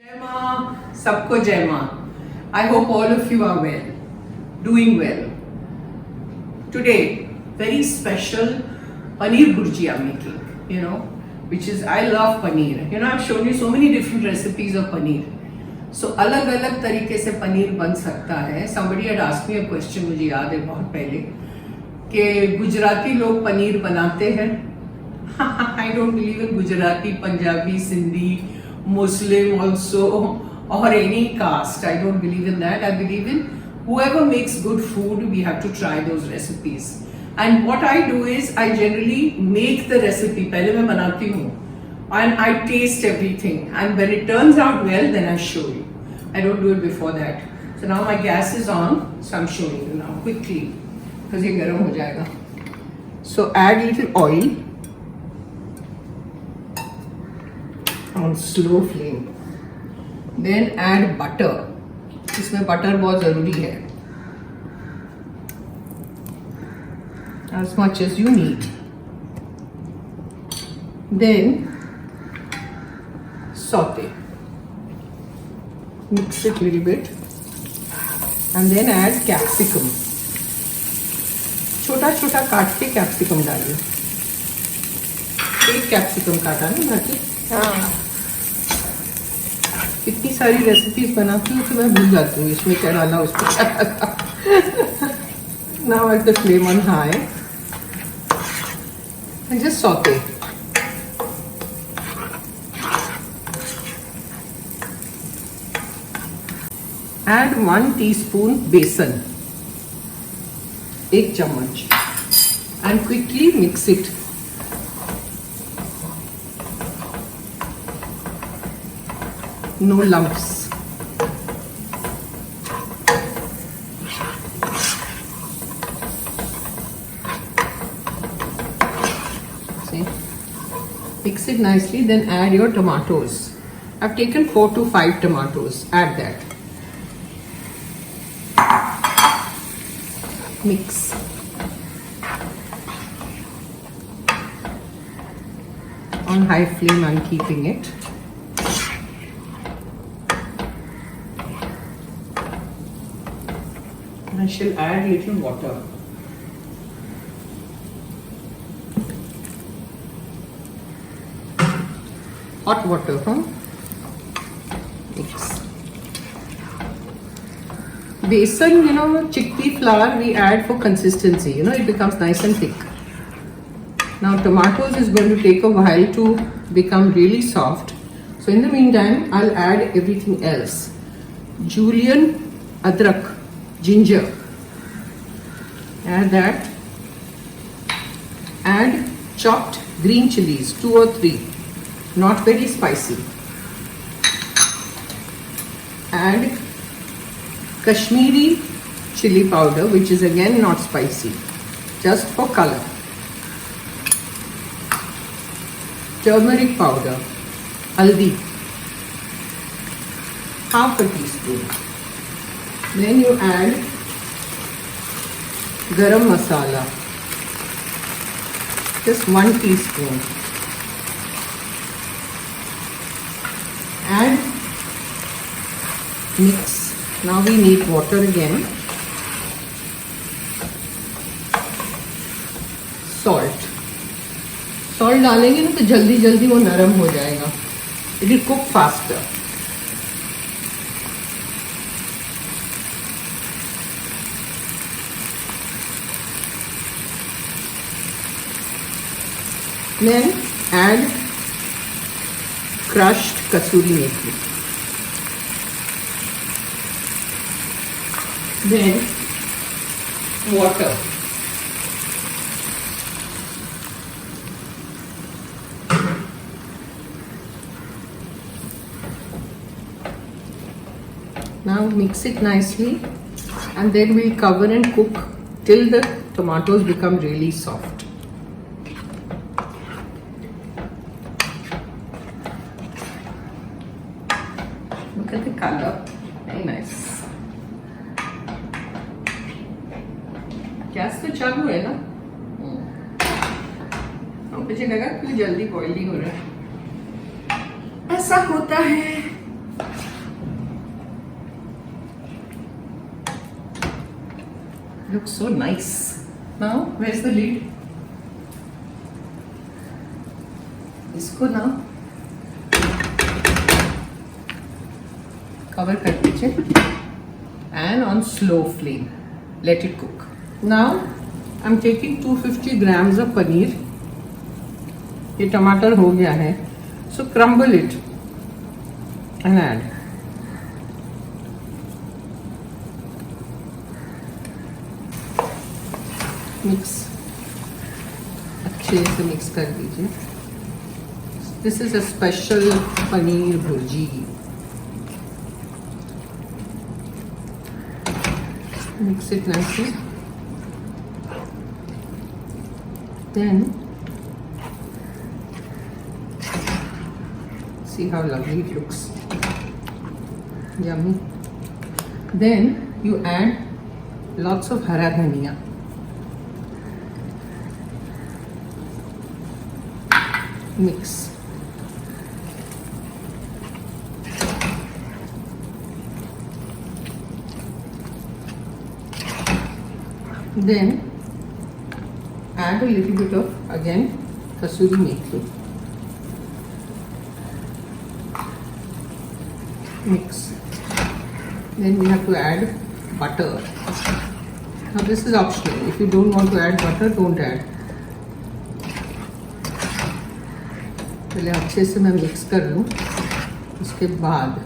Jai Ma, सबको जय माँ. I hope all of you are well, doing well. Today, very special Paneer Bhurji I'm making, which is, I love paneer. I've shown you so many different recipes of paneer. So, अलग-अलग तरीके से पनीर बन सकता है. Somebody had asked me a question, मुझे याद है बहुत पहले, कि गुजराती लोग पनीर बनाते हैं. I don't believe in Gujarati, Punjabi, Sindhi, Muslim also, or any caste. I don't believe in that. I believe in whoever makes good food, we have to try those recipes. And what I do is, I generally make the recipe. पहले मैं बनाती हूँ, and I taste everything. And when it turns out well, then I show you. I don't do it before that. So now my gas is on, so I'm showing you now quickly, because ये गर्म हो जाएगा. So add little oil on slow flame. Then add butter. इसमें butter बहुत ज़रूरी है. As much as you need. Then saute. Mix it a little bit. And then add capsicum. छोटा छोटा काट के capsicum डालिए. एक capsicum काटा ना बाकी. हाँ. इतनी सारी रेसिपीज बनाती हूँ तो मैं भूल जाती हूँ इसमें क्या डाला उसको क्या डाला. Now at the flame on high and just saute. Add 1 teaspoon besan, 1 चम्मच, and quickly mix it. No lumps. See, mix it nicely, then add your tomatoes. I've taken 4 to 5 tomatoes. Add that. Mix. On high flame I'm keeping it. I shall add little water. Hot water, Mix. Besan, chickpea flour we add for consistency. It becomes nice and thick. Now tomatoes is going to take a while to become really soft. So in the meantime, I'll add everything else. Julienne, adrak, ginger. Add that. Add chopped green chillies, 2 or 3, not very spicy. Add Kashmiri chilli powder, which is again not spicy, just for color. Turmeric powder, haldi, half a teaspoon. Then you add garam masala, just 1 teaspoon. Add, mix. Now we need water again. Salt. Salt डालेंगे ना तो जल्दी जल्दी वो नरम हो जाएगा. It will cook faster. Then add crushed kasuri methi. Then water. Now mix it nicely and then we'll cover and cook till the tomatoes become really soft. Look at the color, very nice. Gas तो चालू है ना. मुझे लगा कि जल्दी boil नहीं हो रहा है. ऐसा होता है. Looks so nice. Now, where's the lid? इसको ना cover कर दीजिए and on slow flame. Let it cook. Now, I'm taking 250 grams of paneer. ये टमाटर हो गया है. So crumble it and add. Mix. अच्छे से mix कर दीजिए. This is a special Paneer Bhurji. Mix it nicely. Then see how lovely it looks. Yummy. Then you add lots of hara dhania. Mix. Then add a little bit of again kasuri methi. Mix. Then we have to add butter. Now this is optional. If you don't want to add butter, don't add. पहले अच्छे से मैं mix कर लूँ. उसके बाद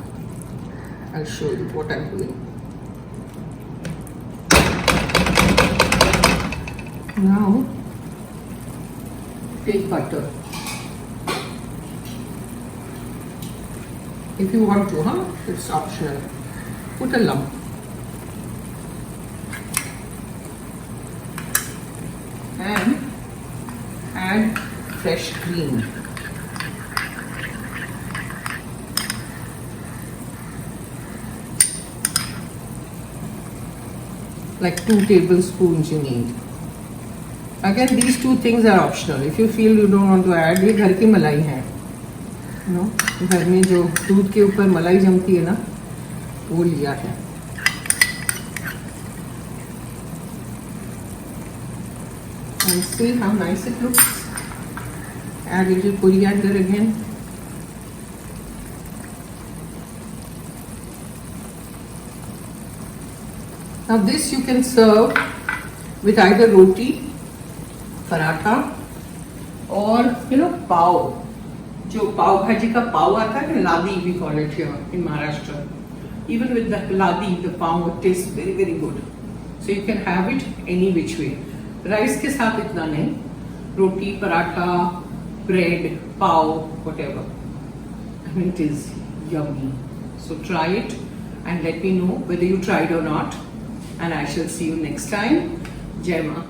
I'll show you what I'm doing. Now take butter. If you want to, it's optional. Put a lump. And add fresh cream. Like 2 tablespoons you need. Again, these 2 things are optional. If you feel you don't want to add, ये घर की मलाई है. घर में जो दूध के ऊपर मलाई जमती है ना, वो लिया है. And see how nice it looks. Add a little coriander again. Now this you can serve with either roti, paratha, or pav. जो पाव भाजी का पाव आता है, ladi we call it here in Maharashtra. Even with the ladi, the pav tastes very very good. So you can have it any which way. Rice के साथ इतना नहीं. Roti, paratha, bread, pav, whatever. I mean it is yummy. So try it and let me know whether you tried or not. And I shall see you next time. Jai Ma.